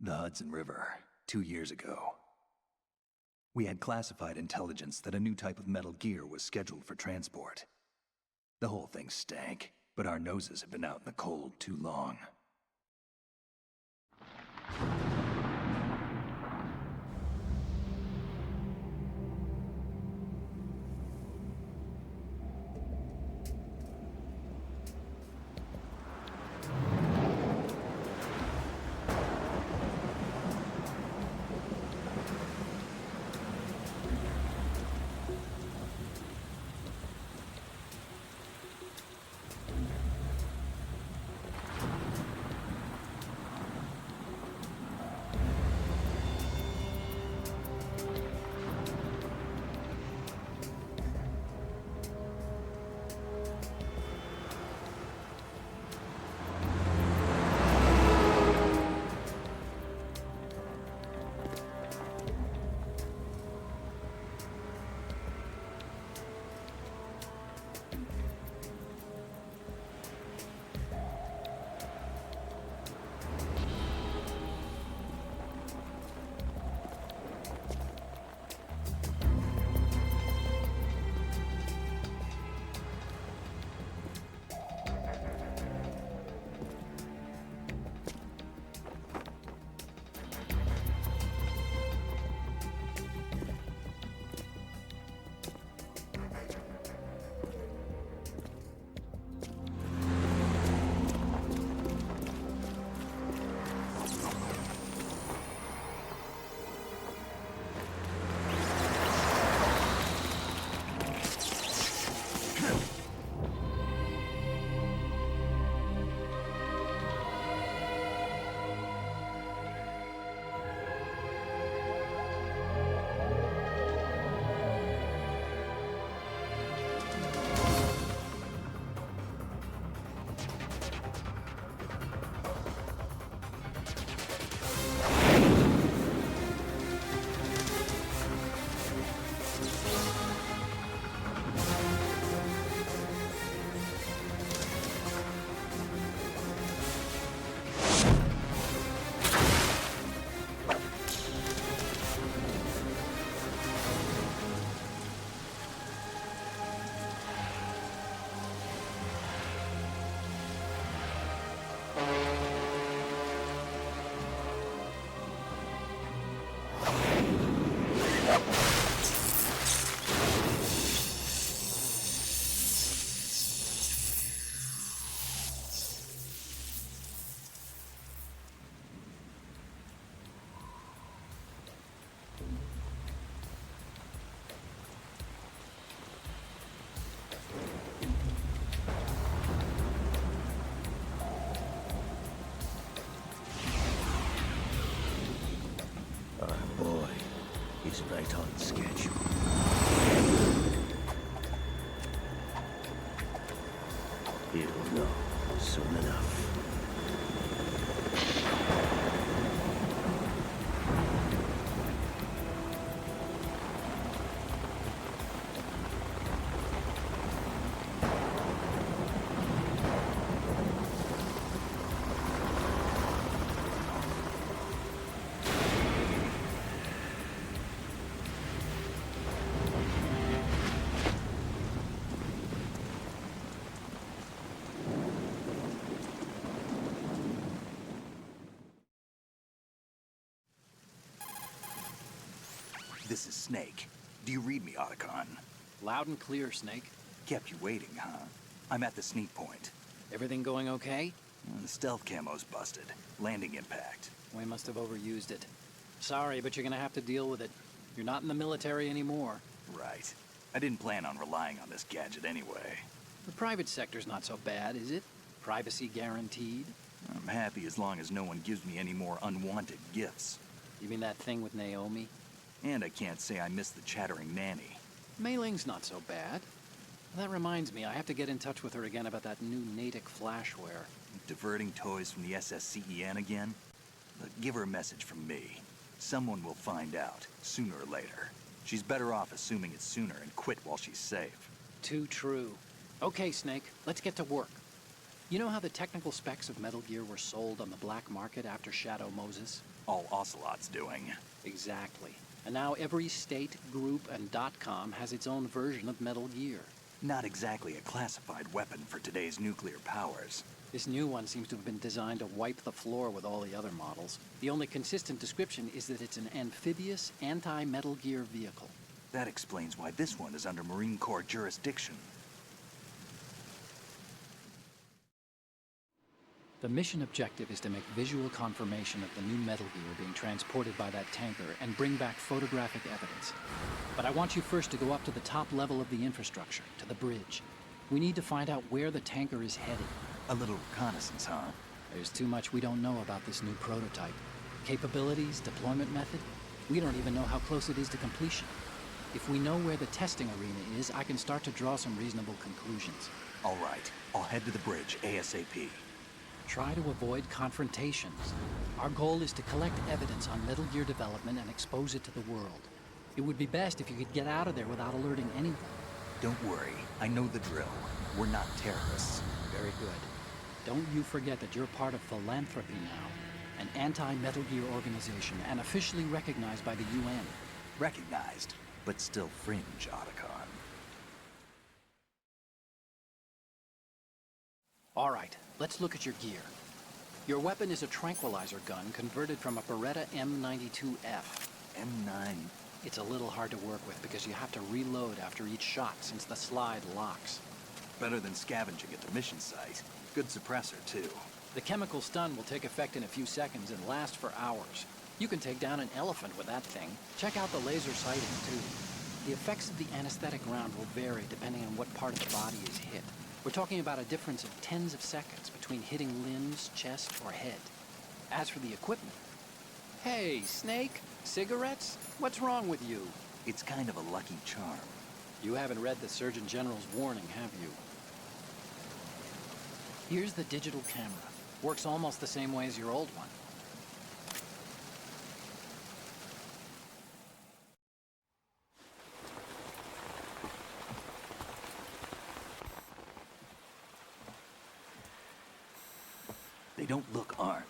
The Hudson River, 2 years ago. We had classified intelligence that a new type of Metal Gear was scheduled for transport. The whole thing stank, but our noses have been out in the cold too long. He's right on schedule. He'll know soon enough. This is Snake. Do you read me, Otacon? Loud and clear, Snake. Kept you waiting, huh? I'm at the sneak point. Everything going okay? The stealth camo's busted. Landing impact. We must have overused it. Sorry, but you're gonna have to deal with it. You're not in the military anymore. Right. I didn't plan on relying on this gadget anyway. The private sector's not so bad, is it? Privacy guaranteed? I'm happy as long as no one gives me any more unwanted gifts. You mean that thing with Naomi? And I can't say I miss the chattering nanny. Mei Ling's not so bad. That reminds me, I have to get in touch with her again about that new Natick flashware. Diverting toys from the SSCEN again? But give her a message from me. Someone will find out, sooner or later. She's better off assuming it's sooner and quit while she's safe. Too true. Okay, Snake, let's get to work. You know how the technical specs of Metal Gear were sold on the black market after Shadow Moses? All Ocelot's doing. Exactly. And now every state, group, and .com has its own version of Metal Gear. Not exactly a classified weapon for today's nuclear powers. This new one seems to have been designed to wipe the floor with all the other models. The only consistent description is that it's an amphibious, anti-Metal Gear vehicle. That explains why this one is under Marine Corps jurisdiction. The mission objective is to make visual confirmation of the new Metal Gear being transported by that tanker and bring back photographic evidence. But I want you first to go up to the top level of the infrastructure, to the bridge. We need to find out where the tanker is headed. A little reconnaissance, huh? There's too much we don't know about this new prototype. Capabilities, deployment method, we don't even know how close it is to completion. If we know where the testing arena is, I can start to draw some reasonable conclusions. All right, I'll head to the bridge ASAP. Try to avoid confrontations. Our goal is to collect evidence on Metal Gear development and expose it to the world. It would be best if you could get out of there without alerting anyone. Don't worry, I know the drill. We're not terrorists. Very good. Don't you forget that you're part of Philanthropy now, an anti-Metal Gear organization and officially recognized by the UN. Recognized, but still fringe, Otacon. All right, let's look at your gear. Your weapon is a tranquilizer gun converted from a Beretta M92F. M9. It's a little hard to work with because you have to reload after each shot since the slide locks. Better than scavenging at the mission site. Good suppressor, too. The chemical stun will take effect in a few seconds and last for hours. You can take down an elephant with that thing. Check out the laser sighting, too. The effects of the anesthetic round will vary depending on what part of the body is hit. We're talking about a difference of tens of seconds between hitting limbs, chest, or head. As for the equipment... Hey, Snake, cigarettes? What's wrong with you? It's kind of a lucky charm. You haven't read the Surgeon General's warning, have you? Here's the digital camera. Works almost the same way as your old one. They don't look armed.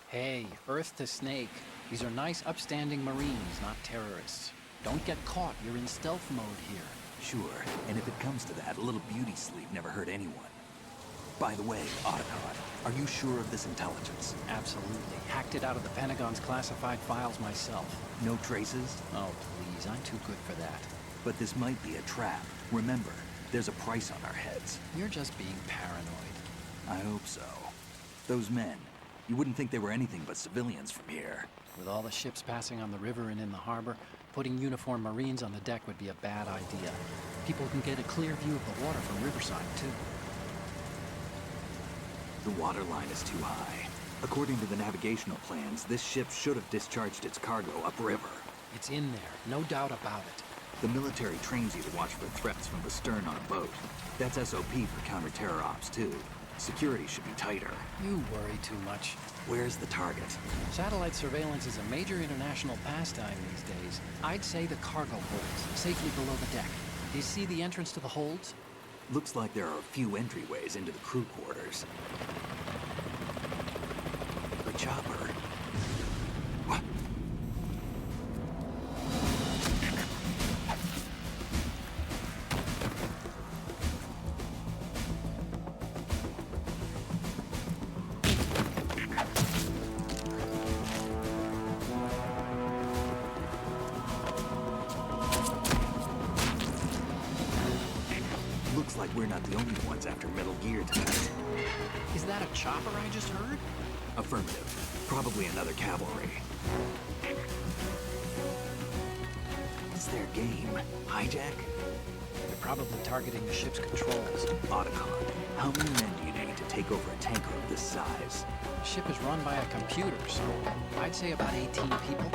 Hey, Earth to Snake. These are nice, upstanding Marines, not terrorists. Don't get caught. You're in stealth mode here. Sure, and if it comes to that, a little beauty sleep never hurt anyone. By the way, Otacon, are you sure of this intelligence? Absolutely. Hacked it out of the Pentagon's classified files myself. No traces? Oh, please. I'm too good for that. But this might be a trap. Remember, there's a price on our heads. You're just being paranoid. I hope so. Those men, you wouldn't think they were anything but civilians from here. With all the ships passing on the river and in the harbor, putting uniformed Marines on the deck would be a bad idea. People can get a clear view of the water from Riverside, too. The water line is too high. According to the navigational plans, this ship should have discharged its cargo upriver. It's in there, no doubt about it. The military trains you to watch for threats from the stern on a boat. That's SOP for counter-terror ops, too. Security should be tighter. You worry too much. Where's the target? Satellite surveillance is a major international pastime these days. I'd say the cargo holds, safely below the deck. Do you see the entrance to the holds? Looks like there are a few entryways into the crew quarters. The chopper. What? Looks like we're not the only ones after Metal Gear tonight. Is that a chopper I just heard? Affirmative. Probably another cavalry. It's their game. Hijack? They're probably targeting the ship's controls. Otacon, how many men do you need to take over a tanker of this size? The ship is run by a computer, so I'd say about 18 people.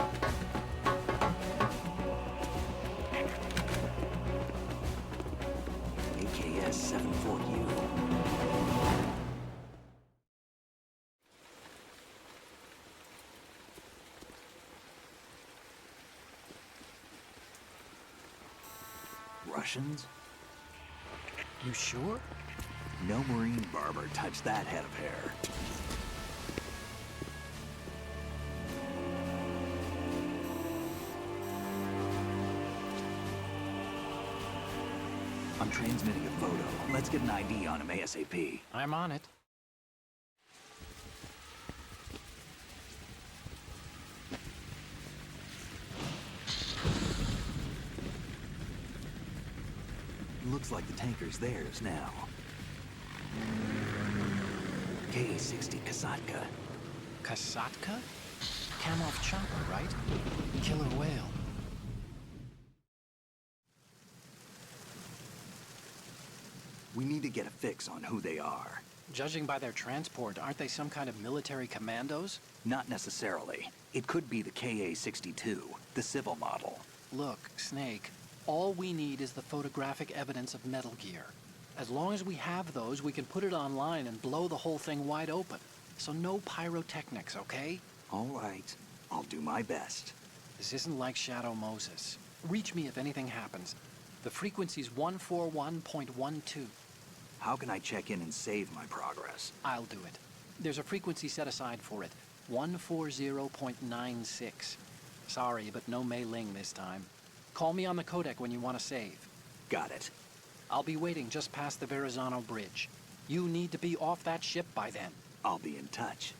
AKS-74U. Russians? You sure? No Marine barber touched that head of hair. I'm transmitting a photo. Let's get an ID on him ASAP. I'm on it. Looks like the tanker's theirs now. Ka-60 Kasatka. Kasatka? Kamov chopper, right? Killer whale. We need to get a fix on who they are. Judging by their transport, aren't they some kind of military commandos? Not necessarily. It could be the Ka-62, the civil model. Look, Snake, all we need is the photographic evidence of Metal Gear. As long as we have those, we can put it online and blow the whole thing wide open. So no pyrotechnics, okay? All right. I'll do my best. This isn't like Shadow Moses. Reach me if anything happens. The frequency's 141.12. How can I check in and save my progress? I'll do it. There's a frequency set aside for it. 140.96. Sorry, but no Mei Ling this time. Call me on the codec when you want to save. Got it. I'll be waiting just past the Verrazano Bridge. You need to be off that ship by then. I'll be in touch.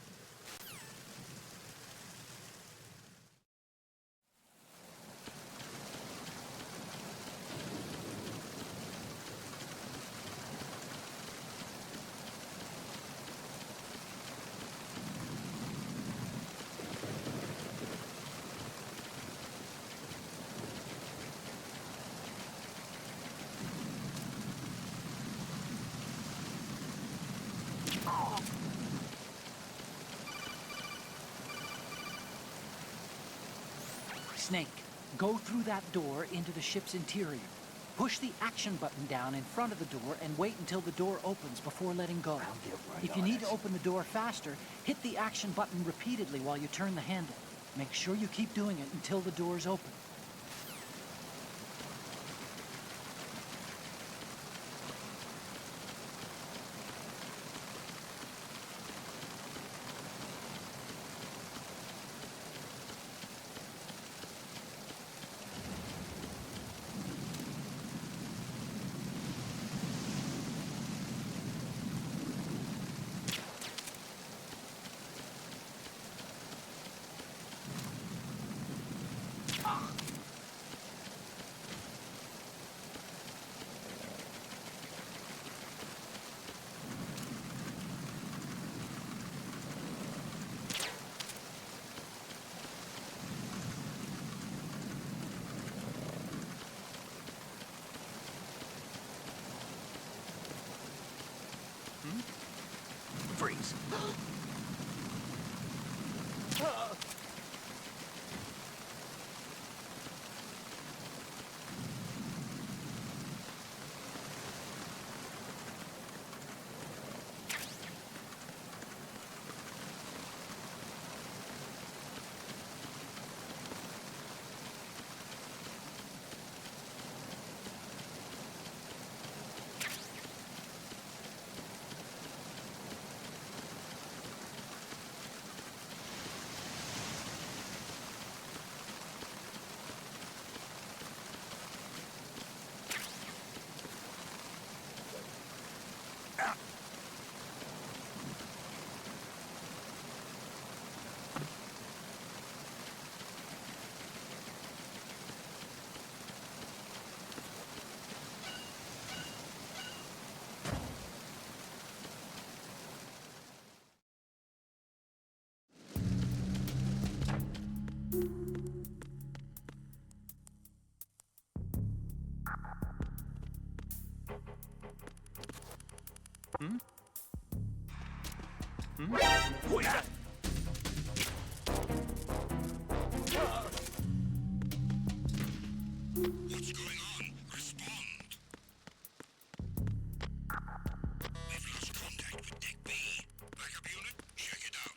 Snake, go through that door into the ship's interior. Push the action button down in front of the door and wait until the door opens before letting go. I'll get right If you on need it. to open the door faster, hit the action button repeatedly while you turn the handle. Make sure you keep doing it until the door's open. Freeze. What's going on? Respond. We've lost contact with Deck B. Backup unit, check it out.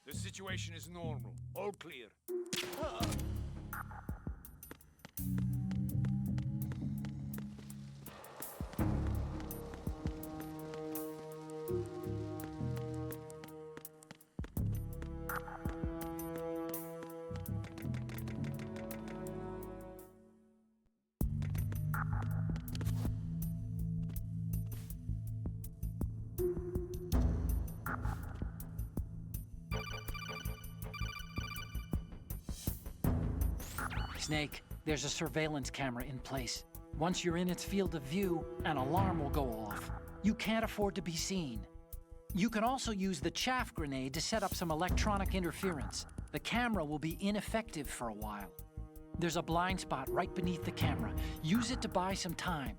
The situation is normal. All clear. Snake, there's a surveillance camera in place. Once you're in its field of view, an alarm will go off. You can't afford to be seen. You can also use the chaff grenade to set up some electronic interference. The camera will be ineffective for a while. There's a blind spot right beneath the camera. Use it to buy some time.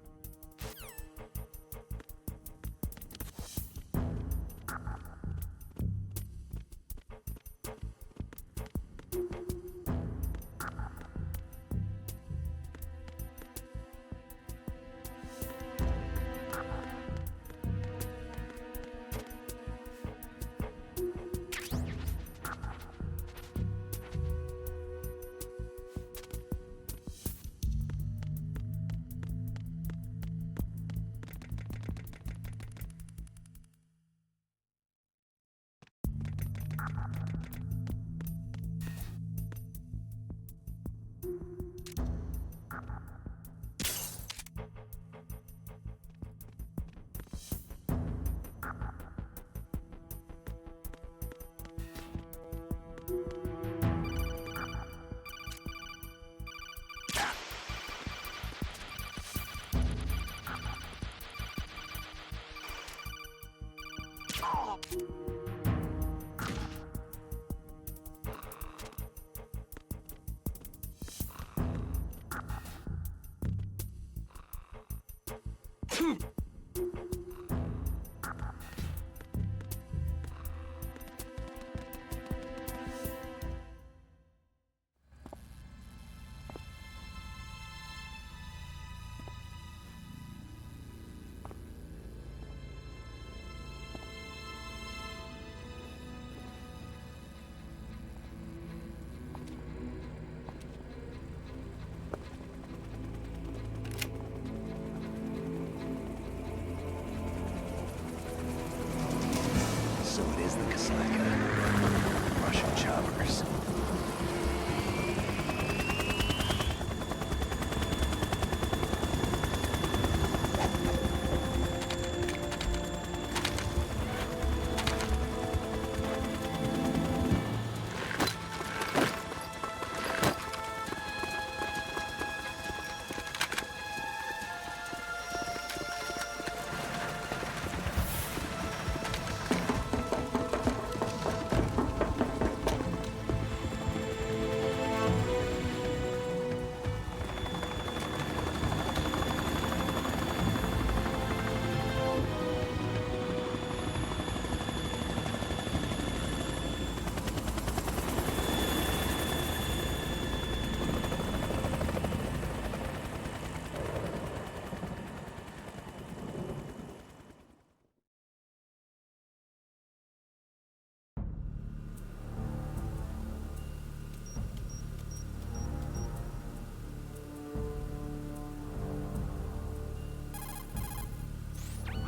So it is the Kasaka. Russian choppers.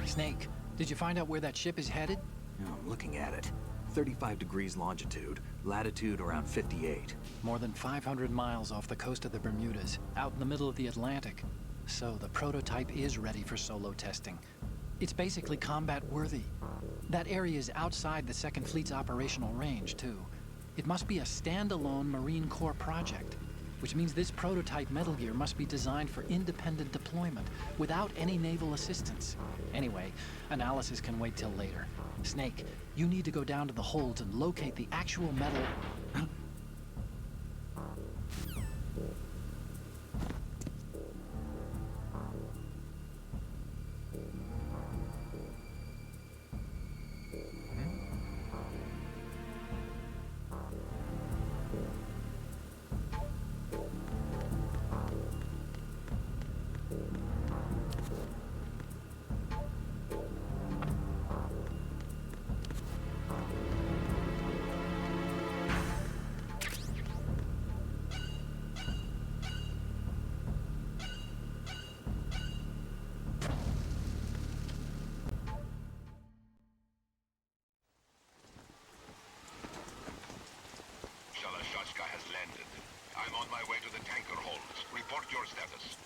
Snake, did you find out where that ship is headed? Oh, I'm looking at it. 35 degrees longitude, latitude around 58. More than 500 miles off the coast of the Bermudas, out in the middle of the Atlantic. So the prototype is ready for solo testing. It's basically combat-worthy. That area is outside the Second Fleet's operational range, too. It must be a standalone Marine Corps project, which means this prototype Metal Gear must be designed for independent deployment, without any naval assistance. Anyway, analysis can wait till later. Snake, you need to go down to the holds and locate the actual metal... Shalashaska has landed. I'm on my way to the tanker holds. Report your status.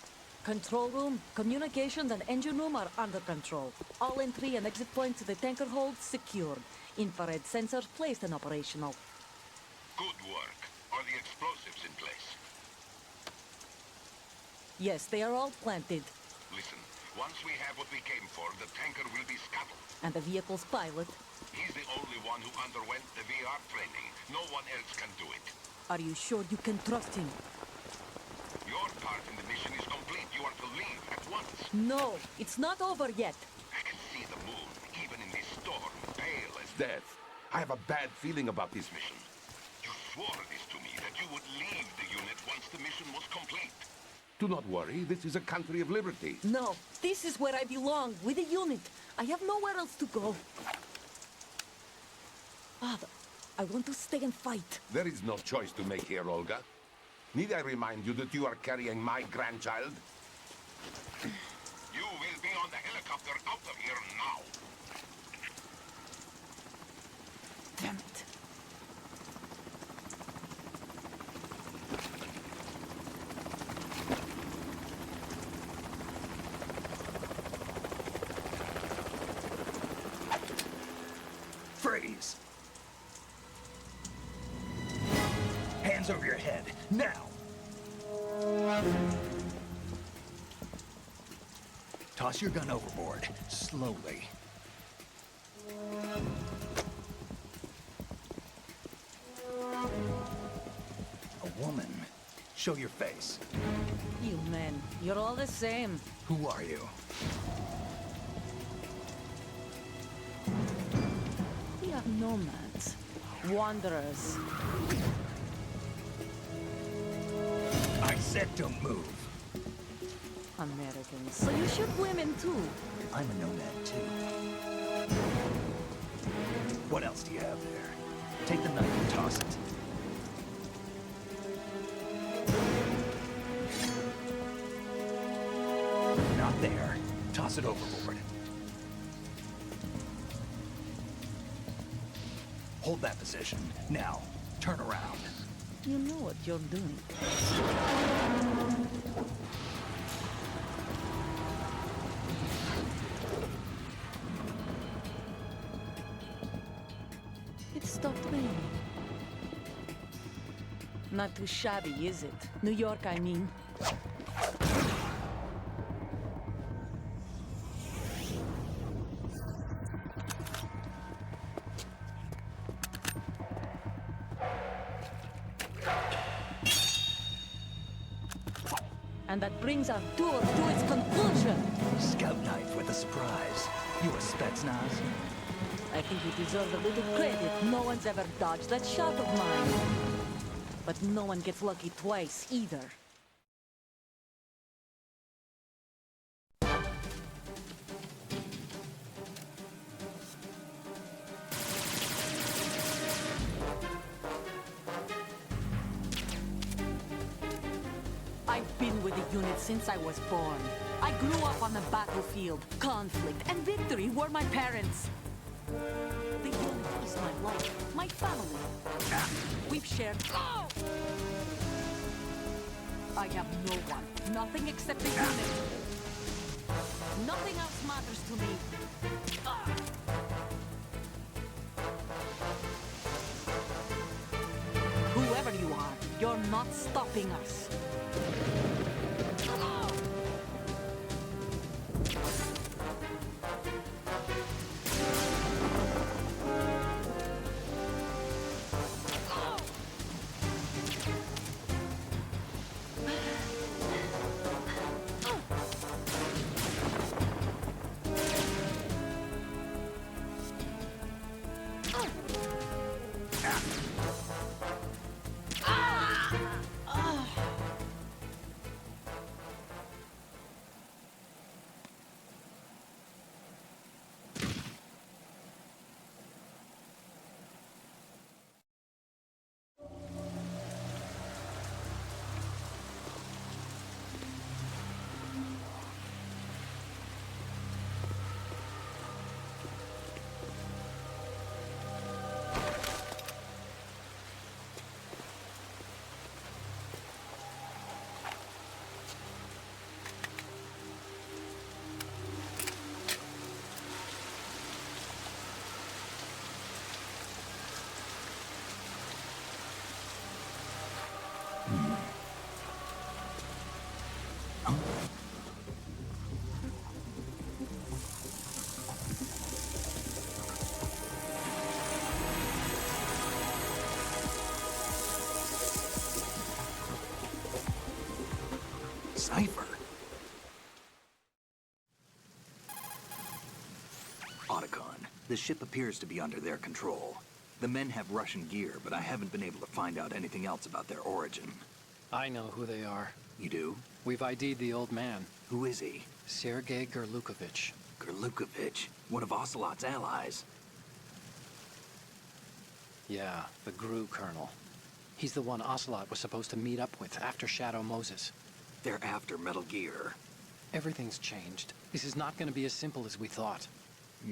Control room, communications and engine room are under control. All entry and exit points to the tanker hold secured. Infrared sensors placed and operational. Good work. Are the explosives in place? Yes, they are all planted. Listen, once we have what we came for, the tanker will be scuttled. And the vehicle's pilot. He's the only one who underwent the VR training. No one else can do it. Are you sure you can trust him? Your part in the mission is complete. You are to leave at once. No, it's not over yet. I can see the moon, even in this storm, pale as death. I have a bad feeling about this mission. You swore this to me, that you would leave the unit once the mission was complete. Do not worry, this is a country of liberty. No, this is where I belong, with the unit. I have nowhere else to go. Father, I want to stay and fight. There is no choice to make here, Olga. Need I remind you that you are carrying my grandchild? You will be on the helicopter out of here now. Damn it. Freeze! Hands over your head, now! Toss your gun overboard, slowly. A woman. Show your face. You men, you're all the same. Who are you? We are nomads. Wanderers. I said don't move. Americans. So you shoot women too. I'm a nomad too. What else do you have there? Take the knife and toss it. Not there. Toss it overboard. Hold that position. Now, turn around. You know what you're doing. It stopped raining. Not too shabby, is it? New York, I mean. And that brings our tour to its conclusion. Scout knife with a surprise. You a Spetsnaz? I think you deserve a little credit. No one's ever dodged that shot of mine. But no one gets lucky twice, either. I've been with the unit since I was born. I grew up on the battlefield. Conflict and victory were my parents. The unit is my life, my family. We've shared... Oh! I have no one, nothing except the unit. Nothing else matters to me. Ah! Whoever you are, you're not stopping us. Ah! Cipher? Otacon, the ship appears to be under their control. The men have Russian gear, but I haven't been able to find out anything else about their origin. I know who they are. You do? We've ID'd the old man, Who is he? Sergei Gerlukovich. Gerlukovich, one of Ocelot's allies. Yeah, the GRU colonel. He's the one Ocelot was supposed to meet up with after Shadow Moses. They're after Metal Gear. Everything's changed. This is not going to be as simple as we thought.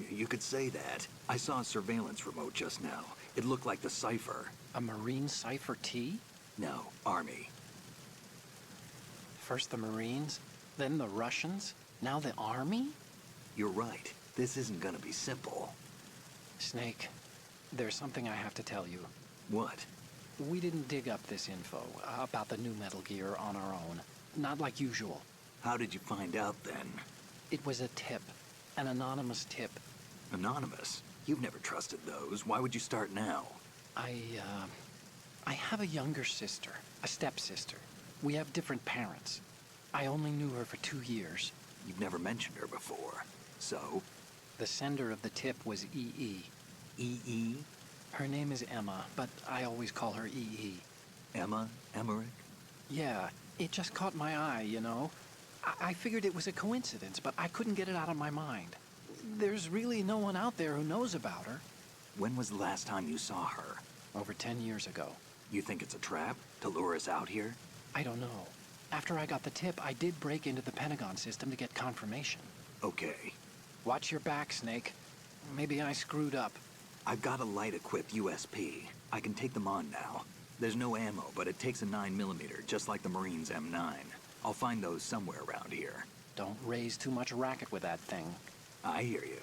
You could say that. I saw a surveillance remote just now. It looked like the Cipher. A Marine Cipher T? No, Army. First the Marines, then the Russians, now the Army? You're right. This isn't gonna be simple. Snake, there's something I have to tell you. What? We didn't dig up this info about the new Metal Gear on our own. Not like usual. How did you find out then? It was a tip. An anonymous tip. Anonymous? You've never trusted those. Why would you start now? I have a younger sister, a stepsister. We have different parents. I only knew her for 2 years. You've never mentioned her before. So? The sender of the tip was EE. EE? Her name is Emma, but I always call her EE. Emma? Emmerich? Yeah, it just caught my eye, you know? I figured it was a coincidence, but I couldn't get it out of my mind. There's really no one out there who knows about her. When was the last time you saw her? Over 10 years ago. You think it's a trap? To lure us out here? I don't know. After I got the tip, I did break into the Pentagon system to get confirmation. Okay. Watch your back, Snake. Maybe I screwed up. I've got a light-equipped USP. I can take them on now. There's no ammo, but it takes a 9mm, just like the Marines' M9. I'll find those somewhere around here. Don't raise too much racket with that thing. I hear you.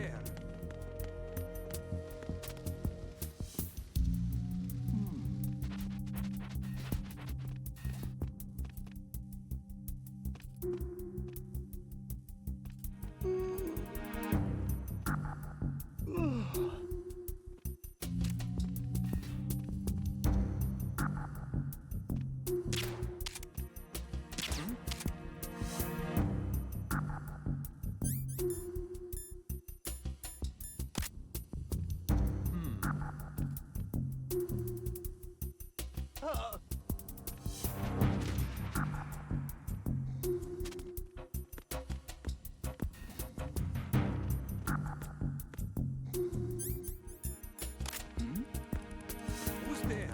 there? Who's there?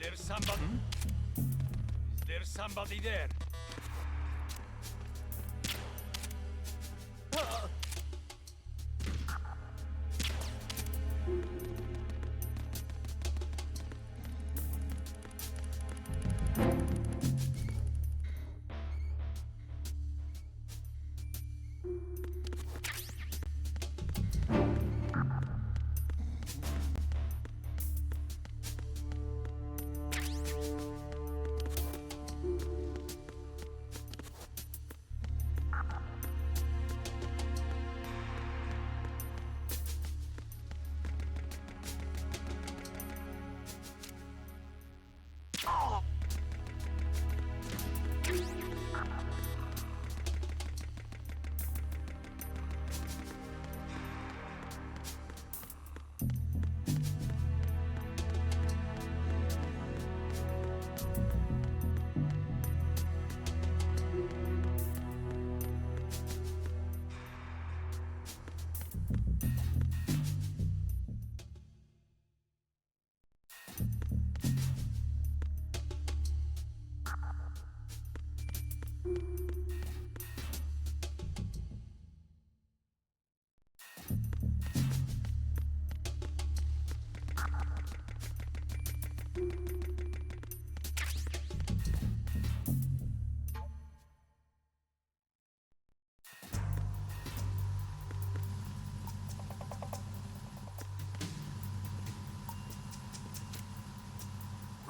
Is there somebody? Is there somebody there?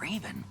Raven?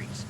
freeze.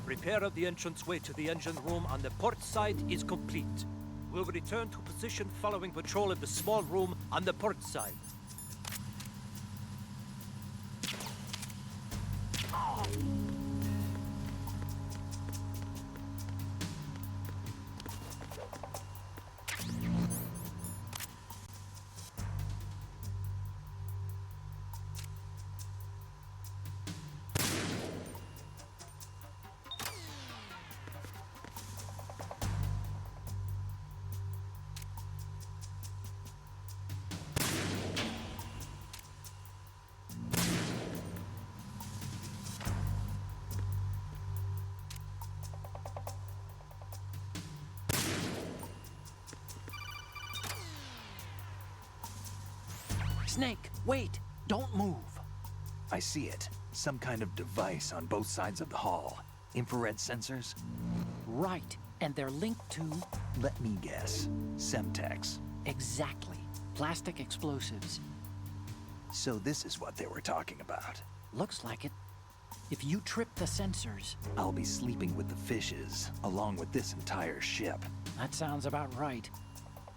Repair of the entranceway to the engine room on the port side is complete. We'll return to position following patrol of the small room on the port side. Snake, wait! Don't move! I see it. Some kind of device on both sides of the hall. Infrared sensors? Right, and they're linked to... Let me guess. Semtex. Exactly. Plastic explosives. So this is what they were talking about. Looks like it. If you trip the sensors... I'll be sleeping with the fishes, along with this entire ship. That sounds about right.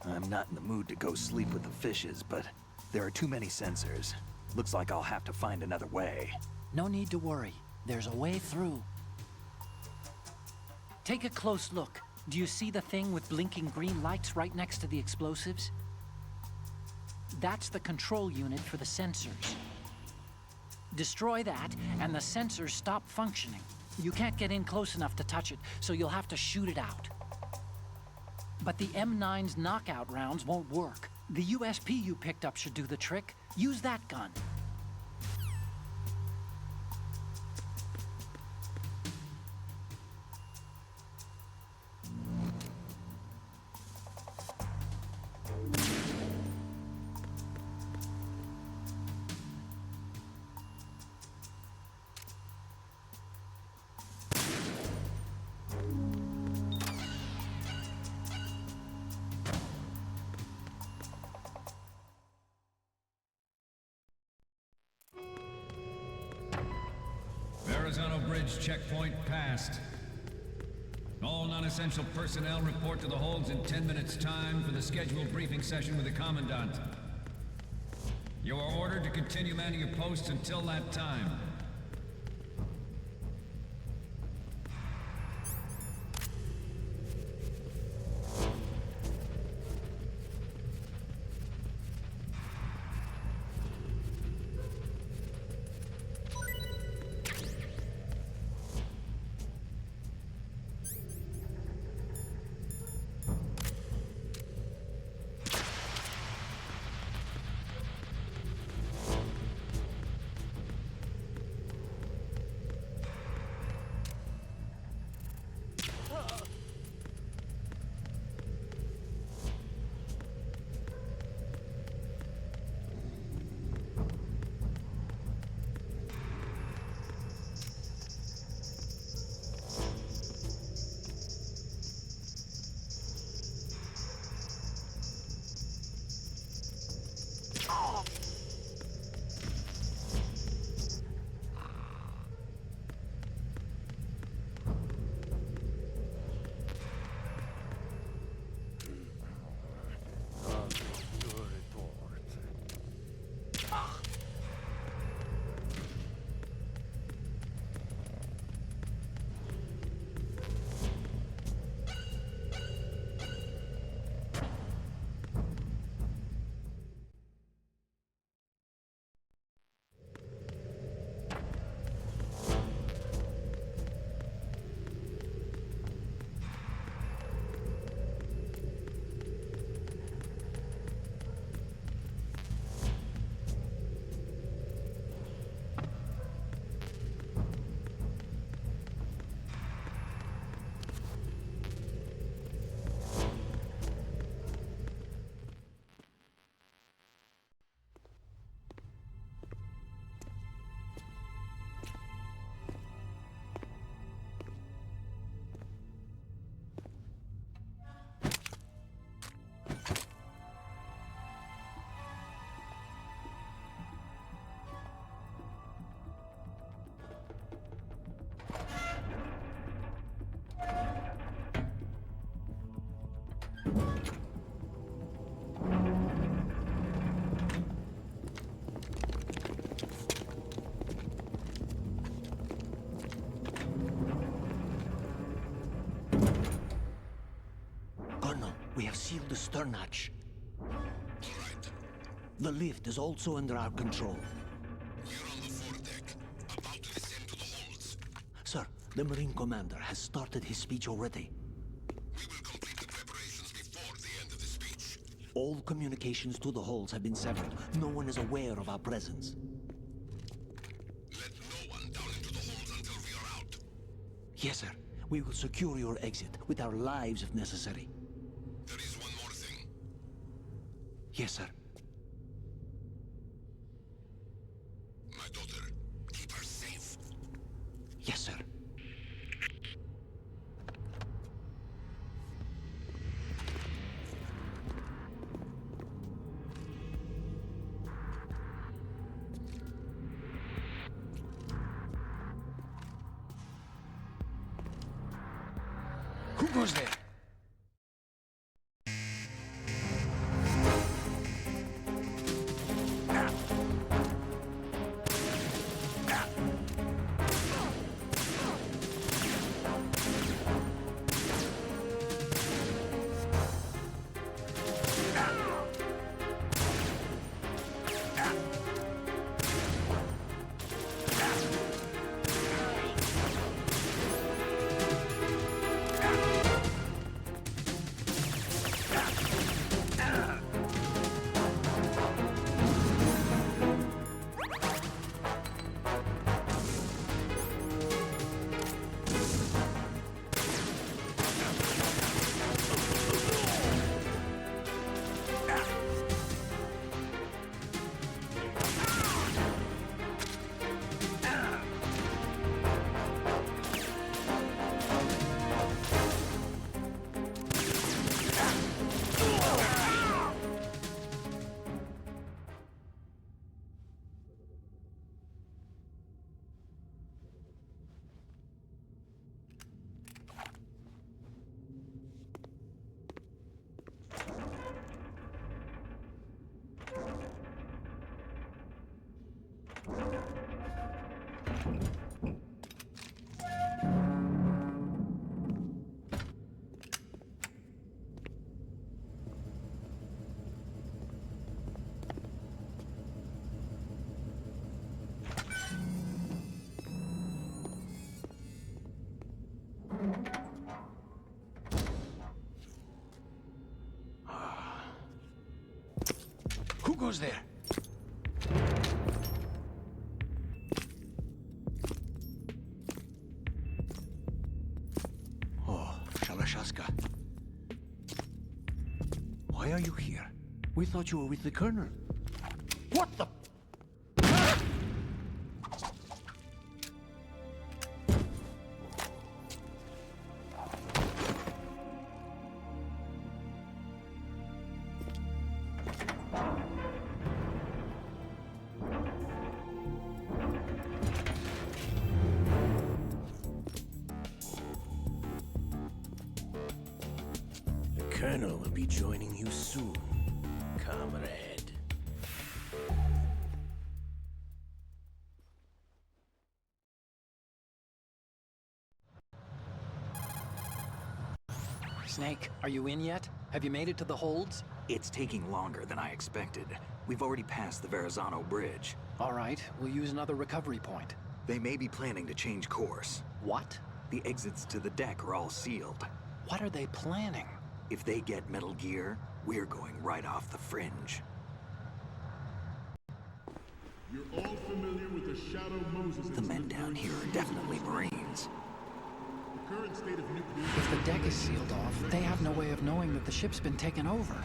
I'm not in the mood to go sleep with the fishes, but there are too many sensors. Looks like I'll have to find another way. No need to worry. There's a way through. Take a close look. Do you see the thing with blinking green lights right next to the explosives? That's the control unit for the sensors. Destroy that, and the sensors stop functioning. You can't get in close enough to touch it, so you'll have to shoot it out. But the M9's knockout rounds won't work. The USP you picked up should do the trick. Use that gun. Verrazano Bridge checkpoint passed. All non-essential personnel report to the holds in 10 minutes' time for the scheduled briefing session with the Commandant. You are ordered to continue manning your posts until that time. Colonel, we have sealed the stern hatch. The lift is also under our control. We're on the foredeck, about to descend to the holds. Sir, the Marine Commander has started his speech already. We will complete the preparations before the end of the speech. All communications to the holds have been severed. No one is aware of our presence. Let no one down into the holds until we are out. Yes, sir. We will secure your exit, with our lives if necessary. There is one more thing. Yes, sir. My daughter, keep her safe. Yes, sir. Who goes there? Who goes there? Oh, Shalashaska. Why are you here? We thought you were with the Colonel. What the... The Colonel will be joining you soon, comrade. Snake, are you in yet? Have you made it to the holds? It's taking longer than I expected. We've already passed the Verrazano Bridge. All right, we'll use another recovery point. They may be planning to change course. What? The exits to the deck are all sealed. What are they planning? If they get Metal Gear, we're going right off the fringe. You're all familiar with the Shadow Moses The men down here are definitely Marines. The current state of nuclear... If the deck is sealed off, they have no way of knowing that the ship's been taken over.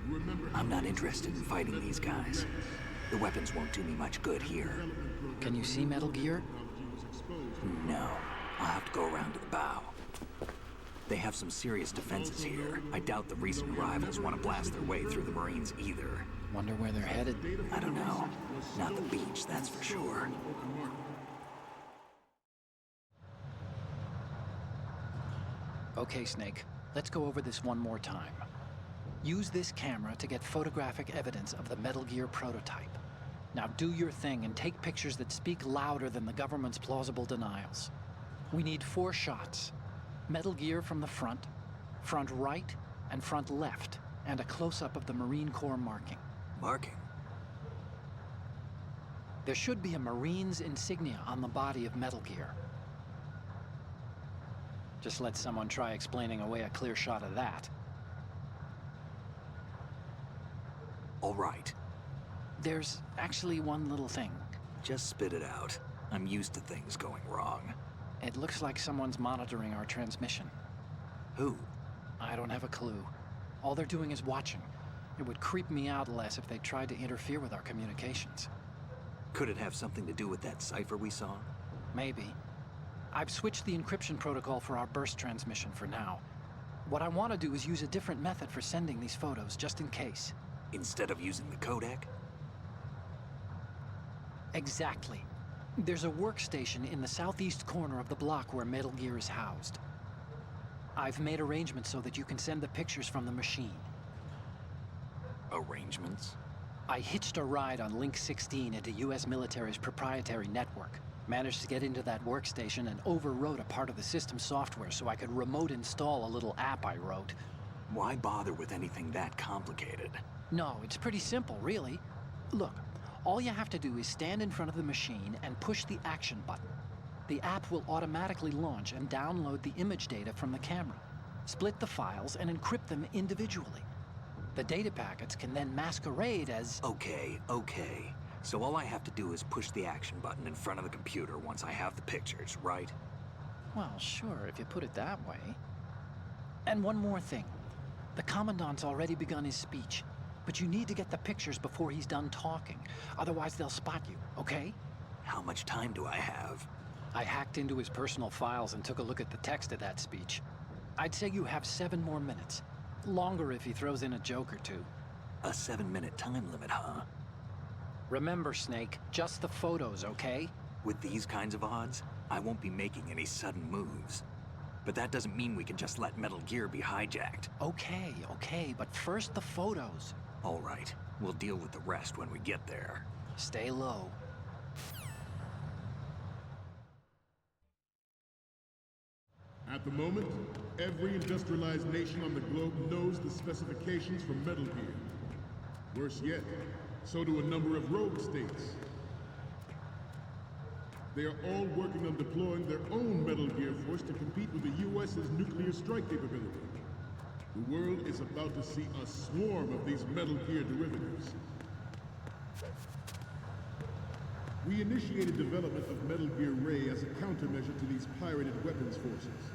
Remember I'm not interested in fighting these guys. The weapons won't do me much good here. Can you see Metal Gear? No. I'll have to go around to the bow. They have some serious defenses here. I doubt the recent arrivals want to blast their way through the Marines either. Wonder where they're headed. I don't know. Not the beach, that's for sure. Okay, Snake. Let's go over this one more time. Use this camera to get photographic evidence of the Metal Gear prototype. Now do your thing and take pictures that speak louder than the government's plausible denials. We need 4 shots. Metal Gear from the front right, and front left, and a close-up of the Marine Corps marking. Marking? There should be a Marine's insignia on the body of Metal Gear. Just let someone try explaining away a clear shot of that. All right. There's actually one little thing. Just spit it out. I'm used to things going wrong. It looks like someone's monitoring our transmission. Who? I don't have a clue. All they're doing is watching. It would creep me out less if they tried to interfere with our communications. Could it have something to do with that cipher we saw? Maybe. I've switched the encryption protocol for our burst transmission for now. What I want to do is use a different method for sending these photos, just in case. Instead of using the codec? Exactly. There's a workstation in the southeast corner of the block where Metal Gear is housed. I've made arrangements so that you can send the pictures from the machine. Arrangements? I hitched a ride on Link 16 into US military's proprietary network. Managed to get into that workstation and overwrote a part of the system software so I could remote install a little app I wrote. Why bother with anything that complicated? No, it's pretty simple, really. Look, all you have to do is stand in front of the machine and push the action button. The app will automatically launch and download the image data from the camera, split the files, and encrypt them individually. The data packets can then masquerade as... Okay. So all I have to do is push the action button in front of the computer once I have the pictures, right? Well, sure, if you put it that way. And one more thing. The Commandant's already begun his speech, but you need to get the pictures before he's done talking. Otherwise, they'll spot you, okay? How much time do I have? I hacked into his personal files and took a look at the text of that speech. I'd say you have 7 more minutes. Longer if he throws in a joke or two. A 7-minute time limit, huh? Remember, Snake, just the photos, okay? With these kinds of odds, I won't be making any sudden moves. But that doesn't mean we can just let Metal Gear be hijacked. Okay, but first the photos. All right, we'll deal with the rest when we get there. Stay low. At the moment, every industrialized nation on the globe knows the specifications for Metal Gear. Worse yet, so do a number of rogue states. They are all working on deploying their own Metal Gear force to compete with the US's nuclear strike capability. The world is about to see a swarm of these Metal Gear derivatives. We initiated development of Metal Gear Ray as a countermeasure to these pirated weapons forces.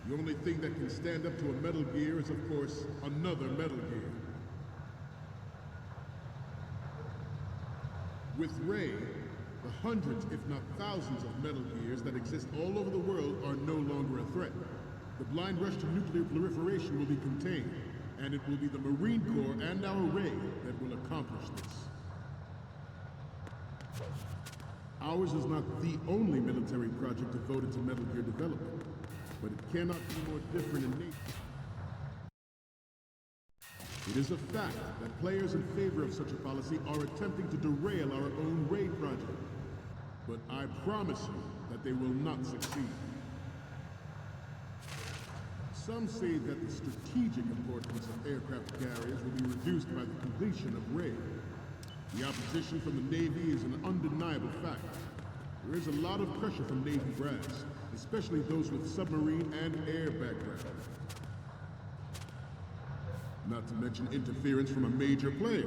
The only thing that can stand up to a Metal Gear is, of course, another Metal Gear. With Ray, the hundreds, if not thousands, of Metal Gears that exist all over the world are no longer a threat. The blind rush to nuclear proliferation will be contained, and it will be the Marine Corps and our Ray that will accomplish this. Ours is not the only military project devoted to Metal Gear development, but it cannot be more different in nature. It is a fact that players in favor of such a policy are attempting to derail our own Ray project. But I promise you that they will not succeed. Some say that the strategic importance of aircraft carriers will be reduced by the completion of Ray. The opposition from the Navy is an undeniable fact. There is a lot of pressure from Navy brass, especially those with submarine and air background. Not to mention interference from a major player.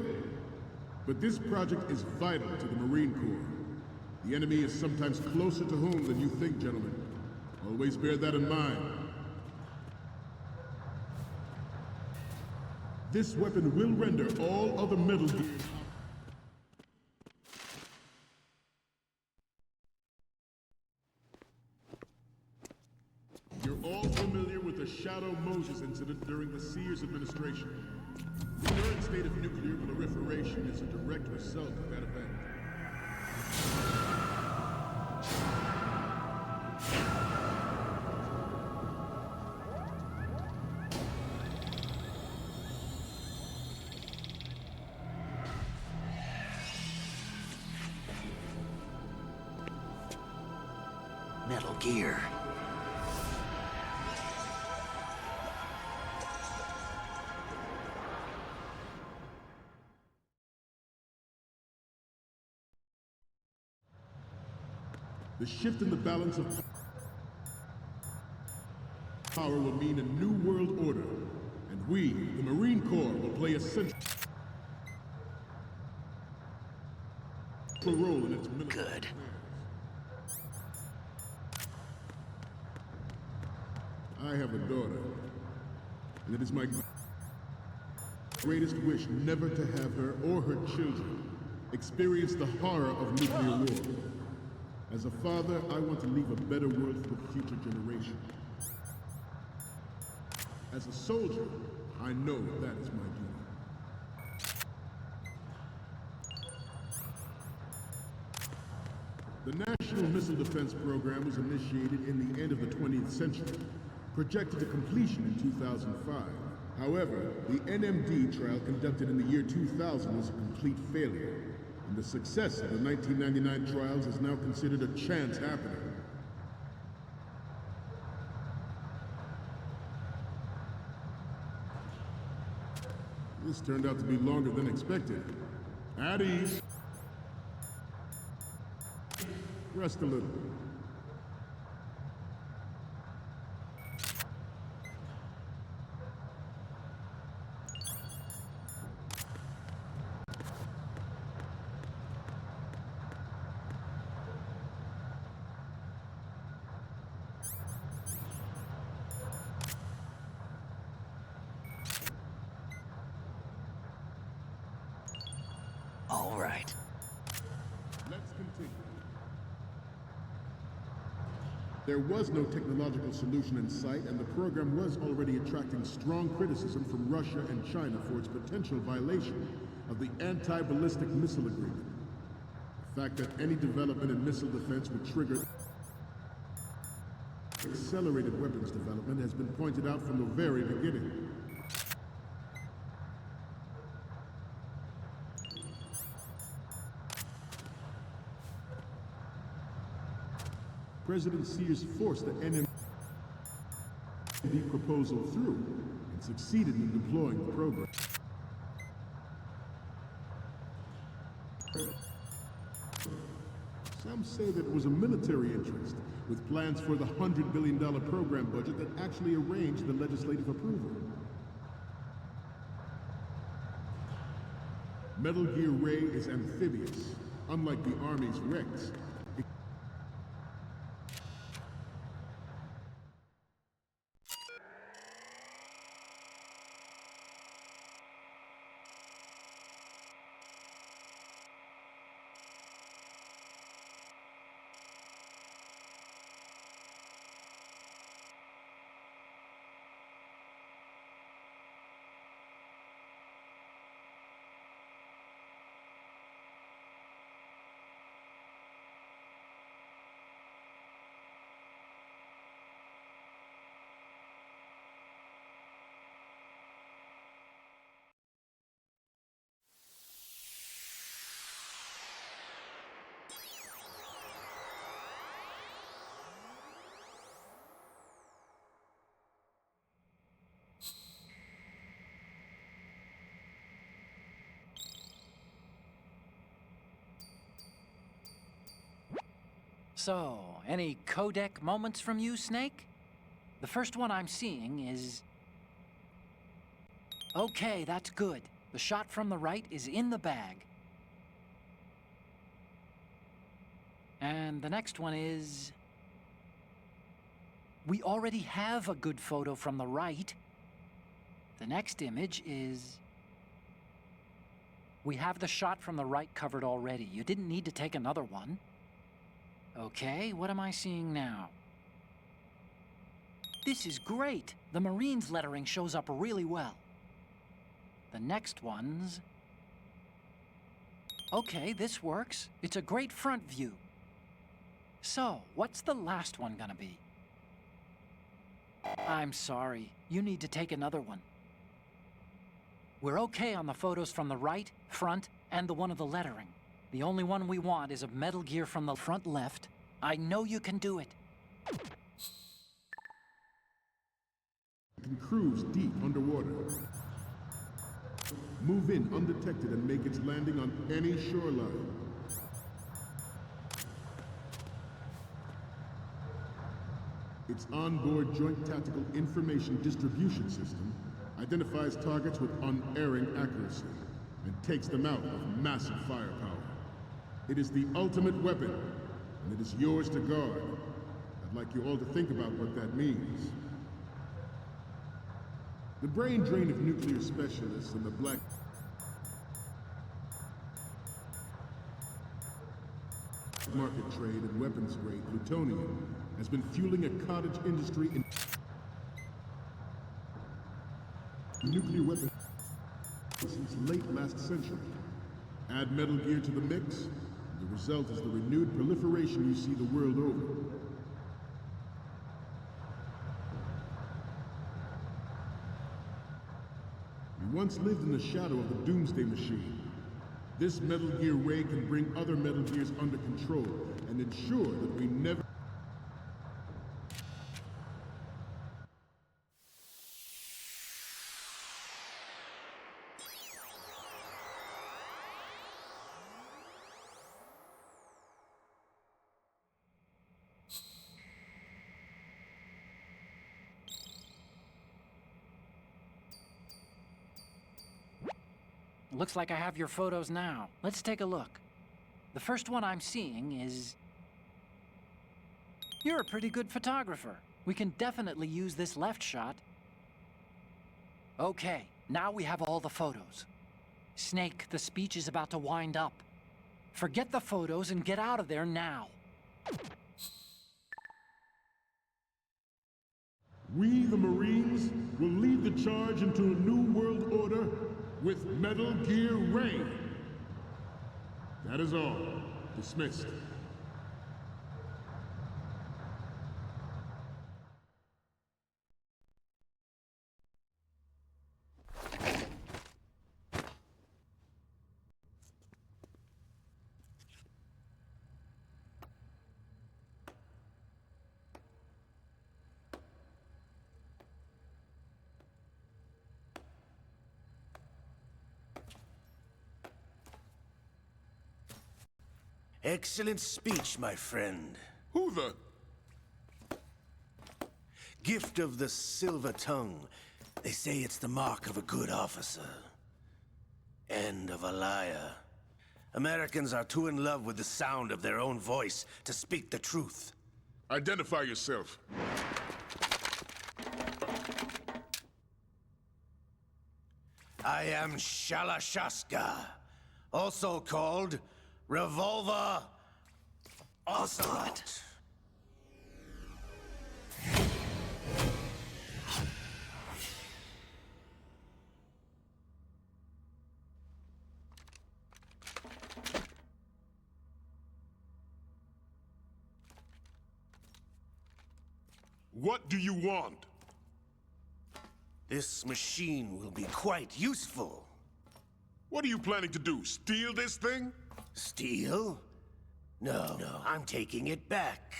But this project is vital to the Marine Corps. The enemy is sometimes closer to home than you think, gentlemen. Always bear that in mind. This weapon will render all other Metal Gears. You're all familiar with the Shadow Moses incident during the Sears administration. The current state of nuclear proliferation is a direct result of that event. Gear. The shift in the balance of power will mean a new world order, and we, the Marine Corps, will play a central role in its military. Good. I have a daughter, and it is my greatest wish never to have her or her children experience the horror of nuclear war. As a father, I want to leave a better world for the future generation. As a soldier, I know that is my duty. The National Missile Defense Program was initiated in the end of the 20th century, projected to completion in 2005. However, the NMD trial conducted in the year 2000 was a complete failure, and the success of the 1999 trials is now considered a chance happening. This turned out to be longer than expected. At ease. Rest a little. All right. Let's continue. There was no technological solution in sight, and the program was already attracting strong criticism from Russia and China for its potential violation of the Anti-Ballistic Missile Agreement. The fact that any development in missile defense would trigger accelerated weapons development has been pointed out from the very beginning. President Sears forced the NMD proposal through and succeeded in deploying the program. Some say that it was a military interest, with plans for the $100 billion program budget that actually arranged the legislative approval. Metal Gear Ray is amphibious, unlike the Army's Rex. So, any codec moments from you, Snake? The first one I'm seeing is... Okay, that's good. The shot from the right is in the bag. And the next one is... We already have a good photo from the right. The next image is... We have the shot from the right covered already. You didn't need to take another one. Okay, what am I seeing now? This is great! The Marines lettering shows up really well. The next one's... Okay, this works. It's a great front view. So, what's the last one gonna be? I'm sorry. You need to take another one. We're okay on the photos from the right, front, and the one of the lettering. The only one we want is of Metal Gear from the front left. I know you can do it. Can cruise deep underwater. Move in undetected and make its landing on any shoreline. Its onboard Joint Tactical Information Distribution System identifies targets with unerring accuracy and takes them out of massive firepower. It is the ultimate weapon, and it is yours to guard. I'd like you all to think about what that means. The brain drain of nuclear specialists and the black market trade in weapons-grade plutonium has been fueling a cottage industry in nuclear weapons since late last century. Add Metal Gear to the mix, and the result is the renewed proliferation you see the world over. We once lived in the shadow of the Doomsday Machine. This Metal Gear Ray can bring other Metal Gears under control and ensure that we never... Looks like I have your photos now. Let's take a look. The first one I'm seeing is... You're a pretty good photographer. We can definitely use this left shot. Okay, now we have all the photos. Snake, the speech is about to wind up. Forget the photos and get out of there now. We, the Marines, will lead the charge into a new world order with Metal Gear Ray. That is all. Dismissed. Excellent speech, my friend. Who the... Gift of the silver tongue. They say it's the mark of a good officer. And of a liar. Americans are too in love with the sound of their own voice to speak the truth. Identify yourself. I am Shalashaska, also called Revolver Ocelot. What do you want? This machine will be quite useful. What are you planning to do? Steal this thing? Steal? No, I'm taking it back.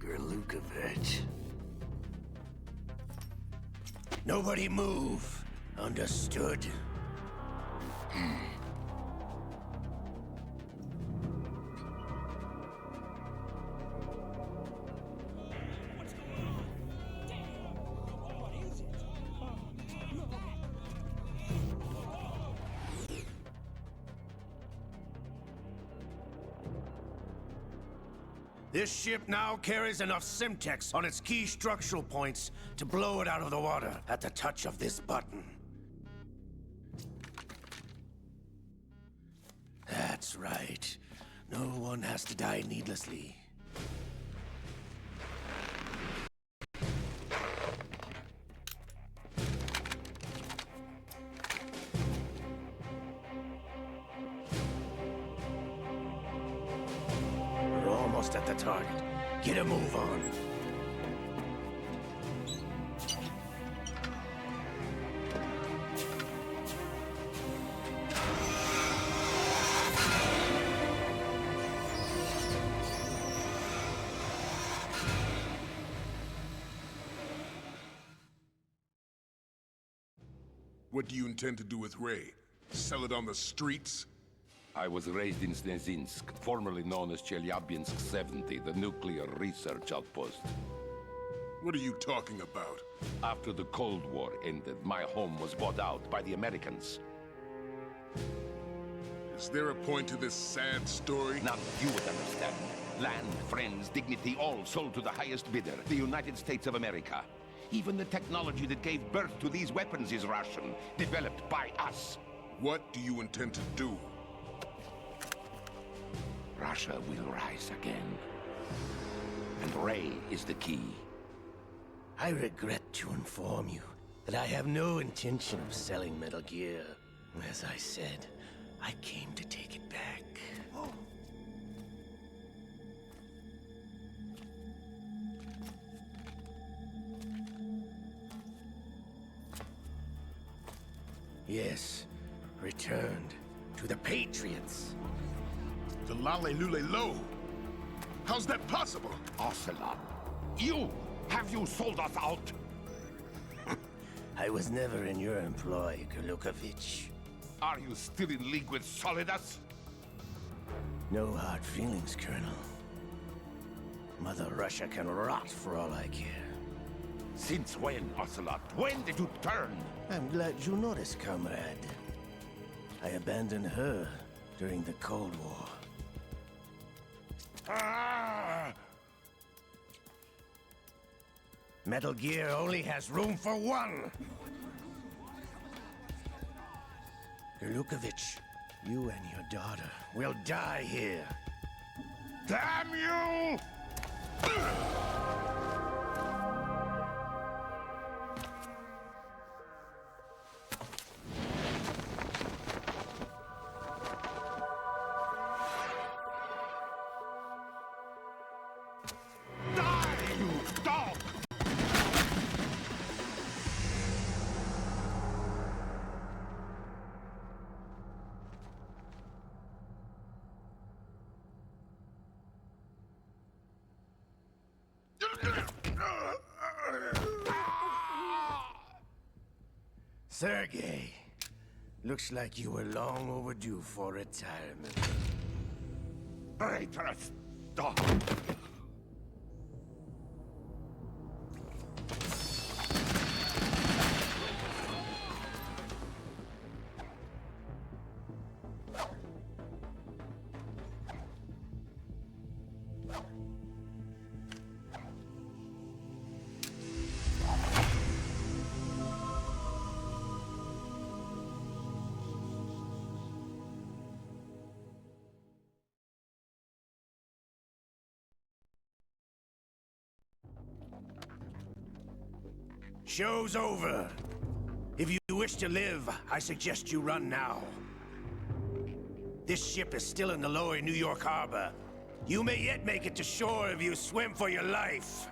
Lukovich. Nobody move. Understood? This ship now carries enough Simtex on its key structural points to blow it out of the water at the touch of this button. That's right. No one has to die needlessly. almost at the target. Get a move on. What do you intend to do with Ray? Sell it on the streets? I was raised in Snezinsk, formerly known as Chelyabinsk 70, the nuclear research outpost. What are you talking about? After the Cold War ended, my home was bought out by the Americans. Is there a point to this sad story? None you would understand. Land, friends, dignity, all sold to the highest bidder, the United States of America. Even the technology that gave birth to these weapons is Russian, developed by us. What do you intend to do? Russia will rise again. And Ray is the key. I regret to inform you that I have no intention of selling Metal Gear. As I said, I came to take it back. Yes, returned to the Patriots. The Lale Lule Lo? How's that possible? Ocelot, have you sold us out? I was never in your employ, Gurlukovich. Are you still in league with Solidus? No hard feelings, Colonel. Mother Russia can rot for all I care. Since when, Ocelot? When did you turn? I'm glad you noticed, comrade. I abandoned her during the Cold War. Ah! Metal Gear only has room for one! Gurlukovich, you and your daughter will die here. Damn you! Sergei, looks like you were long overdue for retirement. Traitorous dog! Show's over. If you wish to live, I suggest you run now. This ship is still in the lower New York harbor. You may yet make it to shore if you swim for your life.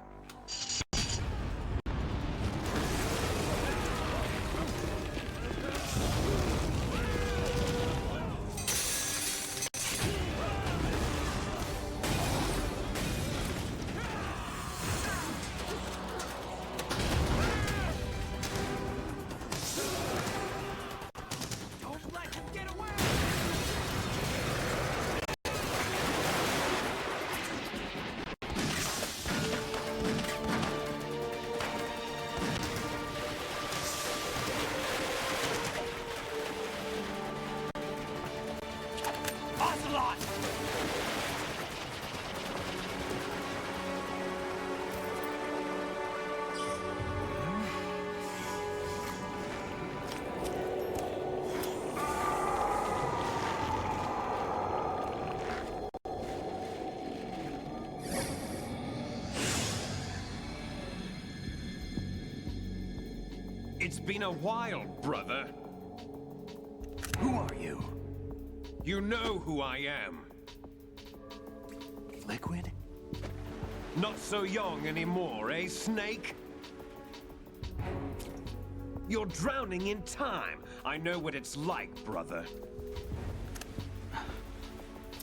It's been a while, brother. Who are you? You know who I am. Liquid? Not so young anymore, eh, Snake? You're drowning in time. I know what it's like, brother.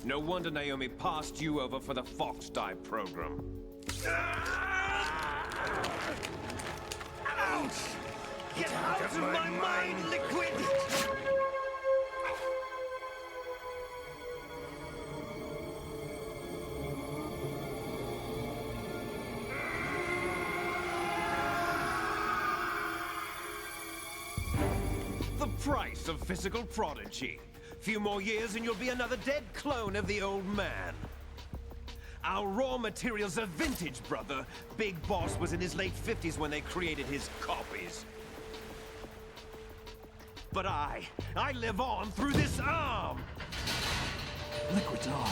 No wonder Naomi passed you over for the Fox Die program. Ouch! Get out of my mind, Liquid! The price of physical prodigy. Few more years and you'll be another dead clone of the old man. Our raw materials are vintage, brother. Big Boss was in his late 50s when they created his copies. But I live on through this arm! Liquid's on.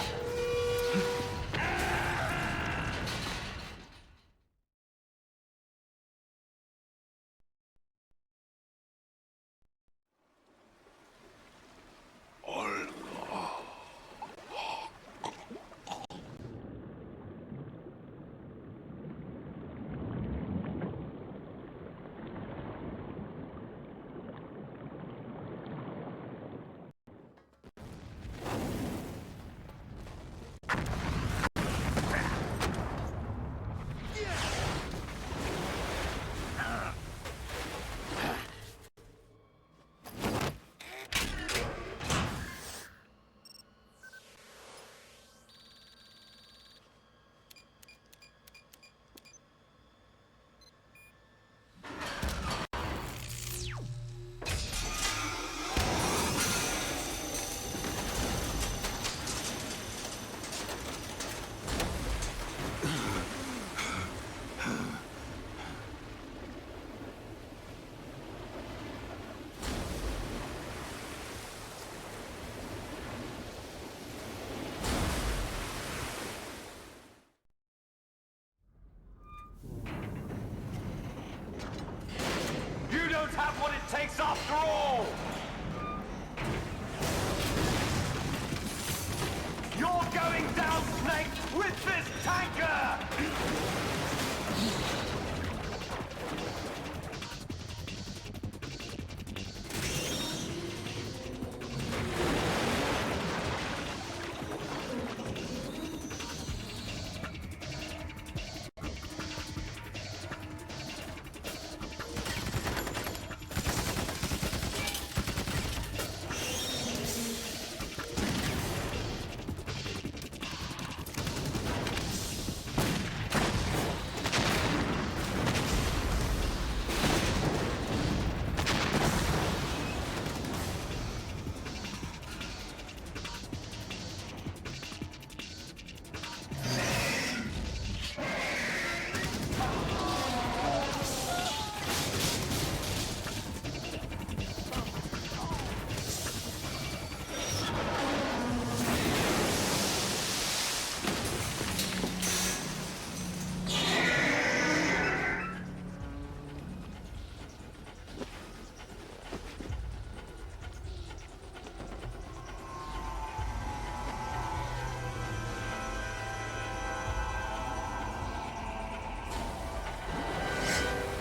You don't have what it takes after all! You're going down, Snake, with this tanker!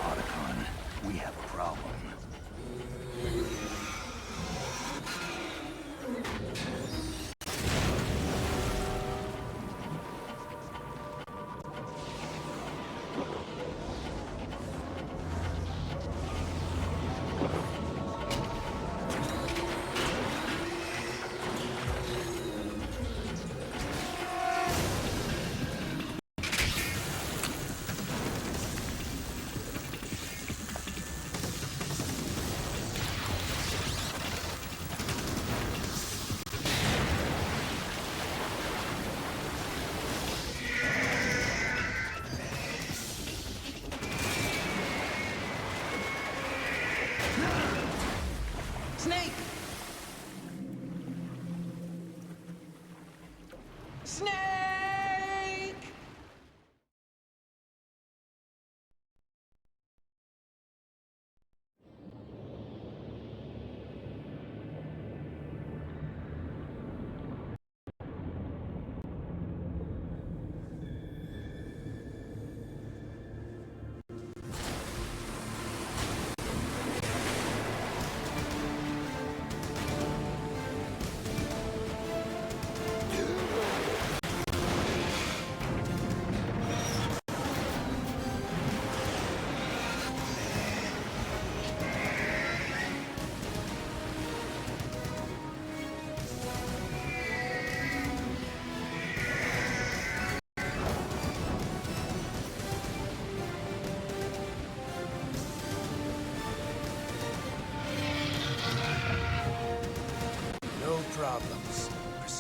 Otacon, we have a problem. Snake! Snake!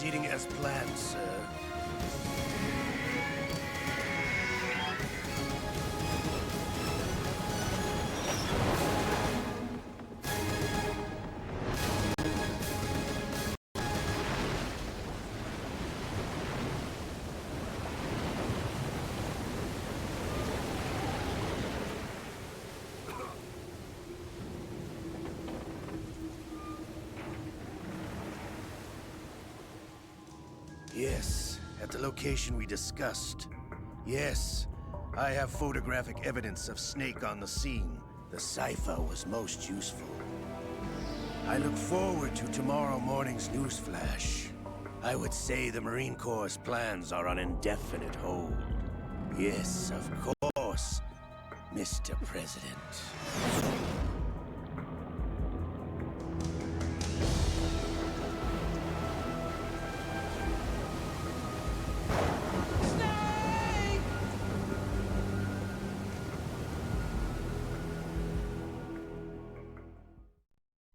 proceeding as planned, sir. Yes, at the location we discussed. Yes, I have photographic evidence of Snake on the scene. The cipher was most useful. I look forward to tomorrow morning's newsflash. I would say the Marine Corps' plans are on indefinite hold. Yes, of course, Mr. President.